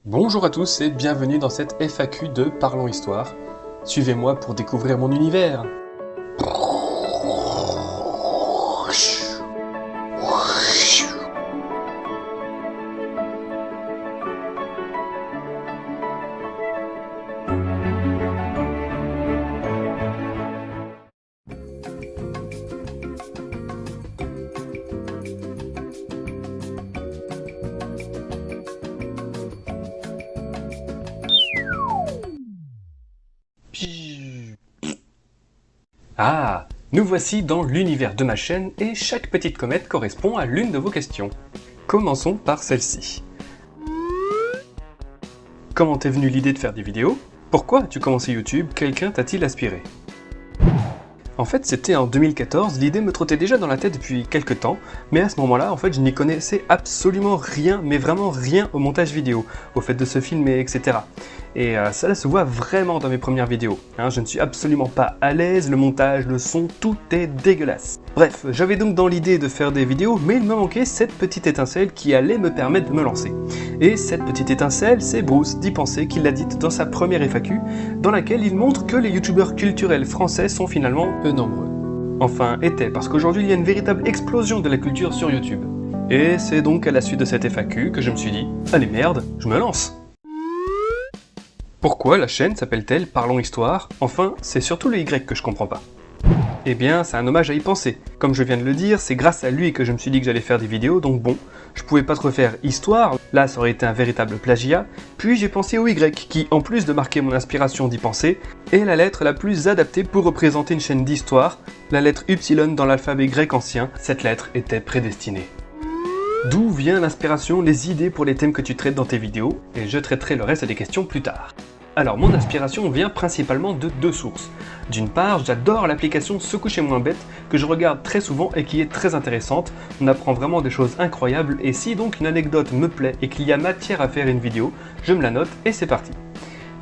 Bonjour à tous et bienvenue dans cette FAQ de Parlons Histoire. Suivez-moi pour découvrir mon univers. Ah, nous voici dans l'univers de ma chaîne et chaque petite comète correspond à l'une de vos questions. Commençons par celle-ci. Comment t'es venue l'idée de faire des vidéos? Pourquoi as-tu commencé YouTube? Quelqu'un t'a-t-il aspiré? En fait, c'était en 2014, l'idée me trottait déjà dans la tête depuis quelques temps, mais à ce moment-là, en fait, je n'y connaissais absolument rien, mais vraiment rien au montage vidéo, au fait de se filmer, etc. Et ça se voit vraiment dans mes premières vidéos. Je ne suis absolument pas à l'aise, le montage, le son, tout est dégueulasse. Bref, j'avais donc dans l'idée de faire des vidéos, mais il me manquait cette petite étincelle qui allait me permettre de me lancer. Et cette petite étincelle, c'est Bruce d'y penser qui l'a dite dans sa première FAQ, dans laquelle il montre que les youtubeurs culturels français sont finalement peu nombreux. Enfin, étaient, parce qu'aujourd'hui il y a une véritable explosion de la culture sur YouTube. Et c'est donc à la suite de cette FAQ que je me suis dit, allez merde, je me lance. Pourquoi la chaîne s'appelle-t-elle Parlons Histoire? Enfin, c'est surtout le Y que je comprends pas. Eh bien, c'est un hommage à y penser. Comme je viens de le dire, c'est grâce à lui que je me suis dit que j'allais faire des vidéos, donc bon, je pouvais pas trop faire Histoire, là ça aurait été un véritable plagiat, puis j'ai pensé au Y, qui, en plus de marquer mon inspiration d'y penser, est la lettre la plus adaptée pour représenter une chaîne d'histoire, la lettre Y dans l'alphabet grec ancien, cette lettre était prédestinée. D'où vient l'inspiration, les idées pour les thèmes que tu traites dans tes vidéos, et je traiterai le reste des questions plus tard. Alors mon inspiration vient principalement de deux sources. D'une part, j'adore l'application Se coucher moins bête, que je regarde très souvent et qui est très intéressante, on apprend vraiment des choses incroyables, et si donc une anecdote me plaît et qu'il y a matière à faire une vidéo, je me la note et c'est parti.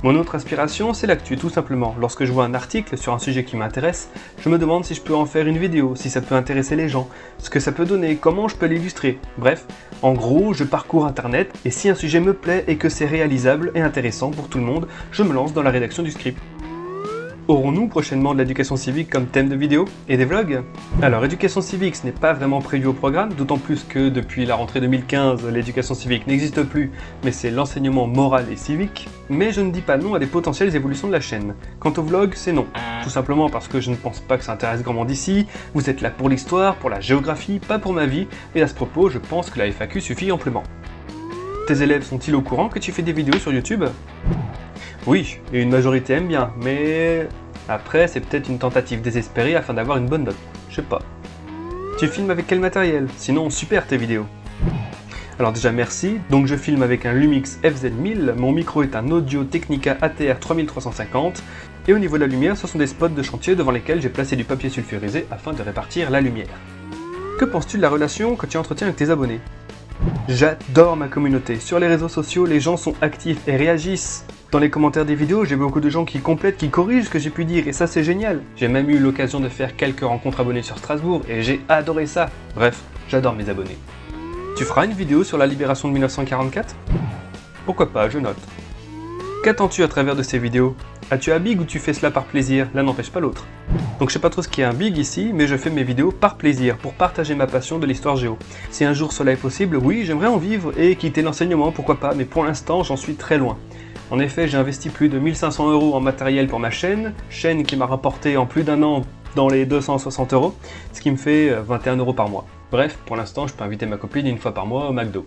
Mon autre inspiration, c'est l'actu, tout simplement. Lorsque je vois un article sur un sujet qui m'intéresse, je me demande si je peux en faire une vidéo, si ça peut intéresser les gens, ce que ça peut donner, comment je peux l'illustrer. Bref, en gros, je parcours internet, et si un sujet me plaît et que c'est réalisable et intéressant pour tout le monde, je me lance dans la rédaction du script. Aurons-nous prochainement de l'éducation civique comme thème de vidéo et des vlogs? Alors, éducation civique, ce n'est pas vraiment prévu au programme, d'autant plus que depuis la rentrée 2015, l'éducation civique n'existe plus, mais c'est l'enseignement moral et civique. Mais je ne dis pas non à des potentielles évolutions de la chaîne. Quant au vlog, c'est non. Tout simplement parce que je ne pense pas que ça intéresse grand monde ici, vous êtes là pour l'histoire, pour la géographie, pas pour ma vie, et à ce propos, je pense que la FAQ suffit amplement. Tes élèves sont-ils au courant que tu fais des vidéos sur YouTube? Oui, et une majorité aime bien, mais après c'est peut-être une tentative désespérée afin d'avoir une bonne note, je sais pas. Tu filmes avec quel matériel? Sinon super tes vidéos. Alors déjà merci, donc je filme avec un Lumix FZ1000, mon micro est un Audio Technica ATR 3350, et au niveau de la lumière ce sont des spots de chantier devant lesquels j'ai placé du papier sulfurisé afin de répartir la lumière. Que penses-tu de la relation que tu entretiens avec tes abonnés? J'adore ma communauté, sur les réseaux sociaux les gens sont actifs et réagissent. Dans les commentaires des vidéos, j'ai beaucoup de gens qui complètent, qui corrigent ce que j'ai pu dire, et ça c'est génial. J'ai même eu l'occasion de faire quelques rencontres abonnés sur Strasbourg, et j'ai adoré ça. Bref, j'adore mes abonnés. Tu feras une vidéo sur la libération de 1944? Pourquoi pas, je note. Qu'attends-tu à travers de ces vidéos? As-tu un big ou tu fais cela par plaisir? L'un n'empêche pas l'autre. Donc je sais pas trop ce qui est un big ici, mais je fais mes vidéos par plaisir, pour partager ma passion de l'histoire géo. Si un jour cela est possible, oui, j'aimerais en vivre et quitter l'enseignement, pourquoi pas, mais pour l'instant j'en suis très loin. En effet, j'ai investi plus de 1500 € en matériel pour ma chaîne qui m'a rapporté en plus d'un an dans les 260 €, ce qui me fait 21 € par mois. Bref, pour l'instant, je peux inviter ma copine une fois par mois au McDo.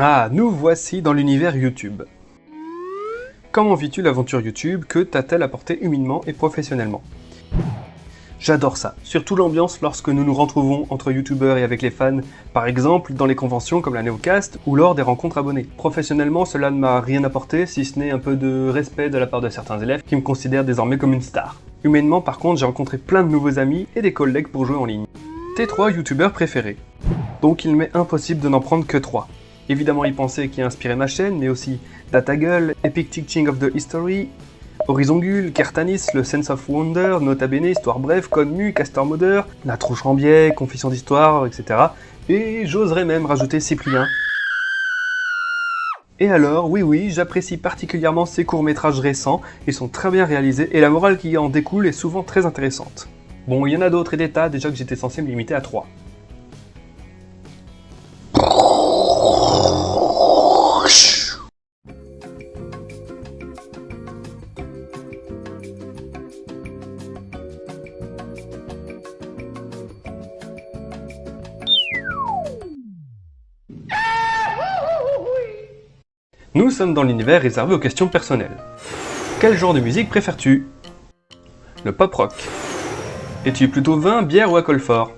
Ah, nous voici dans l'univers YouTube. Comment vis-tu l'aventure YouTube? Que t'a-t-elle apporté humainement et professionnellement? J'adore ça, surtout l'ambiance lorsque nous nous retrouvons entre youtubeurs et avec les fans, par exemple dans les conventions comme la Neocast ou lors des rencontres abonnées. Professionnellement, cela ne m'a rien apporté, si ce n'est un peu de respect de la part de certains élèves qui me considèrent désormais comme une star. Humainement par contre, j'ai rencontré plein de nouveaux amis et des collègues pour jouer en ligne. Tes 3 youtubeurs préférés? Donc il m'est impossible de n'en prendre que 3. Évidemment Y-Penser qui a inspiré ma chaîne, mais aussi Datagle, Epic Teaching of the History, Horizon Gull, Kertanis, le Sense of Wonder, Nota Bene, Histoire Brève, Code Mu, Castor Modeur, La Trouche en biais, Confession d'Histoire, etc. Et j'oserais même rajouter Cyprien. Et alors, oui, j'apprécie particulièrement ces courts-métrages récents, ils sont très bien réalisés et la morale qui en découle est souvent très intéressante. Bon, il y en a d'autres et des tas, déjà que j'étais censé me limiter à 3. Nous sommes dans l'univers réservé aux questions personnelles. Quel genre de musique préfères-tu? Le pop-rock. Es-tu plutôt vin, bière ou alcool fort?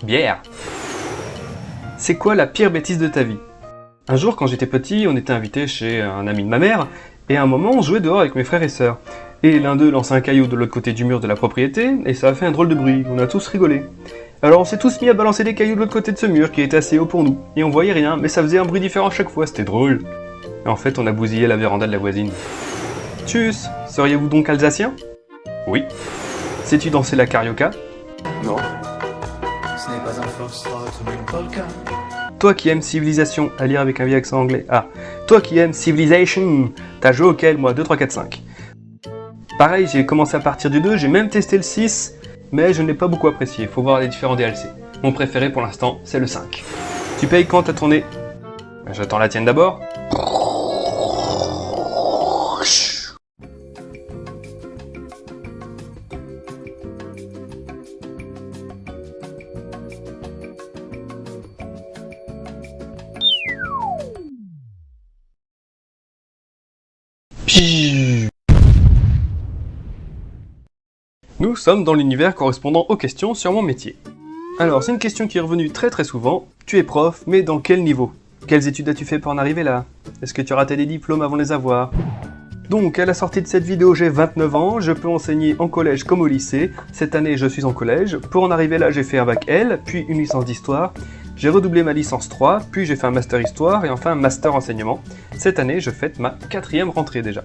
Bière. C'est quoi la pire bêtise de ta vie? Un jour, quand j'étais petit, on était invité chez un ami de ma mère, et à un moment, on jouait dehors avec mes frères et sœurs. Et l'un d'eux lançait un caillou de l'autre côté du mur de la propriété, et ça a fait un drôle de bruit, on a tous rigolé. Alors on s'est tous mis à balancer des cailloux de l'autre côté de ce mur, qui était assez haut pour nous, et on voyait rien, mais ça faisait un bruit différent à chaque fois, c'était drôle. Et en fait, on a bousillé la véranda de la voisine. Tchuss, seriez-vous donc alsacien? Oui. Sais-tu danser la carioca? Non. Ce n'est pas un foxtrot ou une polka. Toi qui aimes Civilisation, à lire avec un vieux accent anglais. Ah, toi qui aimes Civilization, t'as joué auquel, moi, 2, 3, 4, 5. Pareil, j'ai commencé à partir du 2, j'ai même testé le 6, mais je ne l'ai pas beaucoup apprécié, faut voir les différents DLC. Mon préféré pour l'instant, c'est le 5. Tu payes quand ta tournée? J'attends la tienne d'abord. Nous sommes dans l'univers correspondant aux questions sur mon métier. Alors, c'est une question qui est revenue très souvent. Tu es prof, mais dans quel niveau? Quelles études as-tu fait pour en arriver là? Est-ce que tu as raté des diplômes avant de les avoir? Donc, à la sortie de cette vidéo, j'ai 29 ans, je peux enseigner en collège comme au lycée. Cette année, je suis en collège. Pour en arriver là, j'ai fait un bac L, puis une licence d'histoire. J'ai redoublé ma licence 3, puis j'ai fait un master histoire et enfin un master enseignement. Cette année, je fête ma 4e rentrée déjà.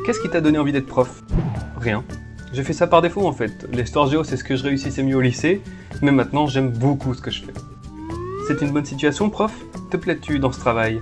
Qu'est-ce qui t'a donné envie d'être prof? Rien. J'ai fait ça par défaut en fait. L'histoire géo, c'est ce que je réussissais mieux au lycée, mais maintenant j'aime beaucoup ce que je fais. C'est une bonne situation, prof? Te plais-tu dans ce travail?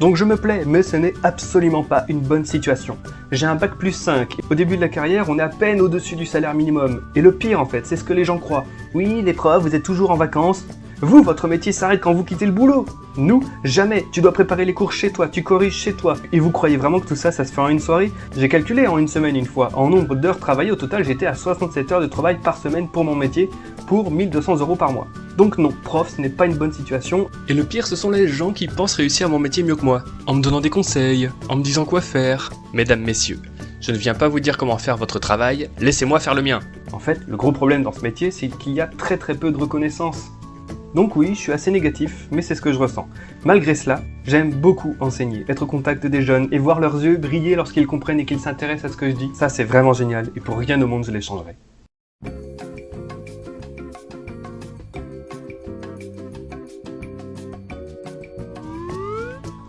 Donc je me plais, mais ce n'est absolument pas une bonne situation. J'ai un bac plus 5, au début de la carrière, on est à peine au-dessus du salaire minimum. Et le pire en fait, c'est ce que les gens croient. Oui, les profs, vous êtes toujours en vacances. Vous, votre métier s'arrête quand vous quittez le boulot. Nous, jamais. Tu dois préparer les cours chez toi, tu corriges chez toi. Et vous croyez vraiment que tout ça, ça se fait en une soirée? J'ai calculé en une semaine une fois. En nombre d'heures travaillées, au total, j'étais à 67 heures de travail par semaine pour mon métier, pour 1 200 € par mois. Donc non, prof, ce n'est pas une bonne situation. Et le pire, ce sont les gens qui pensent réussir mon métier mieux que moi, en me donnant des conseils, en me disant quoi faire. Mesdames, messieurs, je ne viens pas vous dire comment faire votre travail, laissez-moi faire le mien. En fait, le gros problème dans ce métier, c'est qu'il y a très peu de reconnaissance. Donc oui, je suis assez négatif, mais c'est ce que je ressens. Malgré cela, j'aime beaucoup enseigner, être au contact des jeunes et voir leurs yeux briller lorsqu'ils comprennent et qu'ils s'intéressent à ce que je dis. Ça, c'est vraiment génial, et pour rien au monde je les changerai.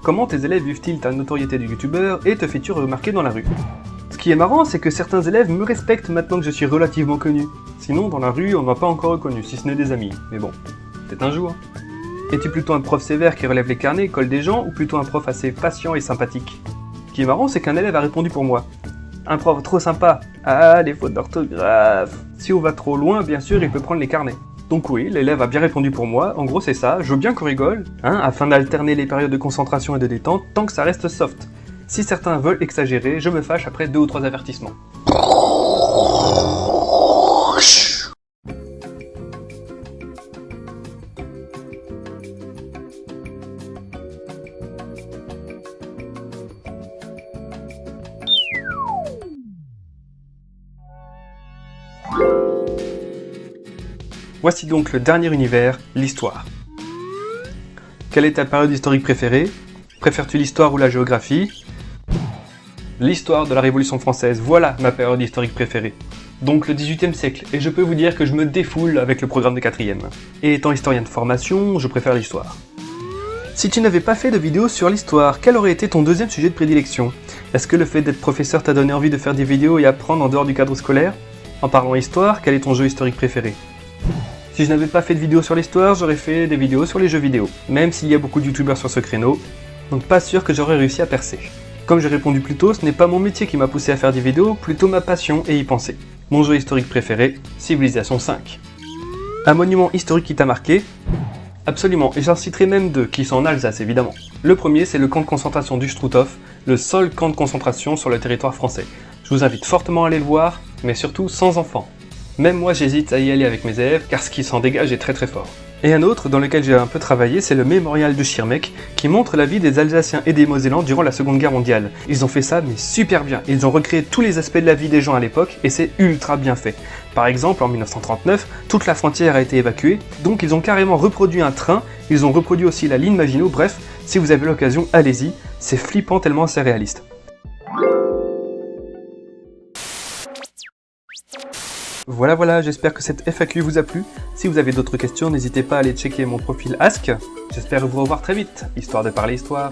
Comment tes élèves vivent-ils ta notoriété de youtubeur et te fais-tu remarquer dans la rue? Ce qui est marrant, c'est que certains élèves me respectent maintenant que je suis relativement connu. Sinon, dans la rue, on ne m'a pas encore reconnu, si ce n'est des amis. Mais bon, peut-être un jour. Es-tu plutôt un prof sévère qui relève les carnets, colle des gens, ou plutôt un prof assez patient et sympathique? Ce qui est marrant, c'est qu'un élève a répondu pour moi. Un prof trop sympa. Ah, les fautes d'orthographe. Si on va trop loin, bien sûr, il peut prendre les carnets. Donc oui, l'élève a bien répondu pour moi, en gros c'est ça, je veux bien qu'on rigole, afin d'alterner les périodes de concentration et de détente, tant que ça reste soft. Si certains veulent exagérer, je me fâche après 2 ou 3 avertissements. Voici donc le dernier univers, l'histoire. Quelle est ta période historique préférée? Préfères-tu l'histoire ou la géographie? L'histoire de la Révolution française, voilà ma période historique préférée. donc le XVIIIe siècle, et je peux vous dire que je me défoule avec le programme de 4ème. Et étant historien de formation, je préfère l'histoire. Si tu n'avais pas fait de vidéo sur l'histoire, quel aurait été ton deuxième sujet de prédilection? Est-ce que le fait d'être professeur t'a donné envie de faire des vidéos et apprendre en dehors du cadre scolaire? En parlant histoire, quel est ton jeu historique préféré? Si je n'avais pas fait de vidéo sur l'histoire, j'aurais fait des vidéos sur les jeux vidéo, même s'il y a beaucoup de youtubeurs sur ce créneau, donc pas sûr que j'aurais réussi à percer. Comme j'ai répondu plus tôt, ce n'est pas mon métier qui m'a poussé à faire des vidéos, plutôt ma passion et y penser. Mon jeu historique préféré, Civilization V. Un monument historique qui t'a marqué? Absolument, et j'en citerai même deux, qui sont en Alsace évidemment. Le premier, c'est le camp de concentration du Struthof, le seul camp de concentration sur le territoire français. Je vous invite fortement à aller le voir, mais surtout sans enfants. Même moi j'hésite à y aller avec mes élèves, car ce qui s'en dégage est très très fort. Et un autre, dans lequel j'ai un peu travaillé, c'est le mémorial de Schirmeck, qui montre la vie des Alsaciens et des Mosellans durant la Seconde Guerre mondiale. Ils ont fait ça, mais super bien. Ils ont recréé tous les aspects de la vie des gens à l'époque, et c'est ultra bien fait. Par exemple, en 1939, toute la frontière a été évacuée, donc ils ont carrément reproduit un train, ils ont reproduit aussi la ligne Maginot, bref, si vous avez l'occasion, allez-y, c'est flippant tellement c'est réaliste. Voilà, j'espère que cette FAQ vous a plu. Si vous avez d'autres questions, n'hésitez pas à aller checker mon profil Ask. J'espère vous revoir très vite, histoire de parler histoire.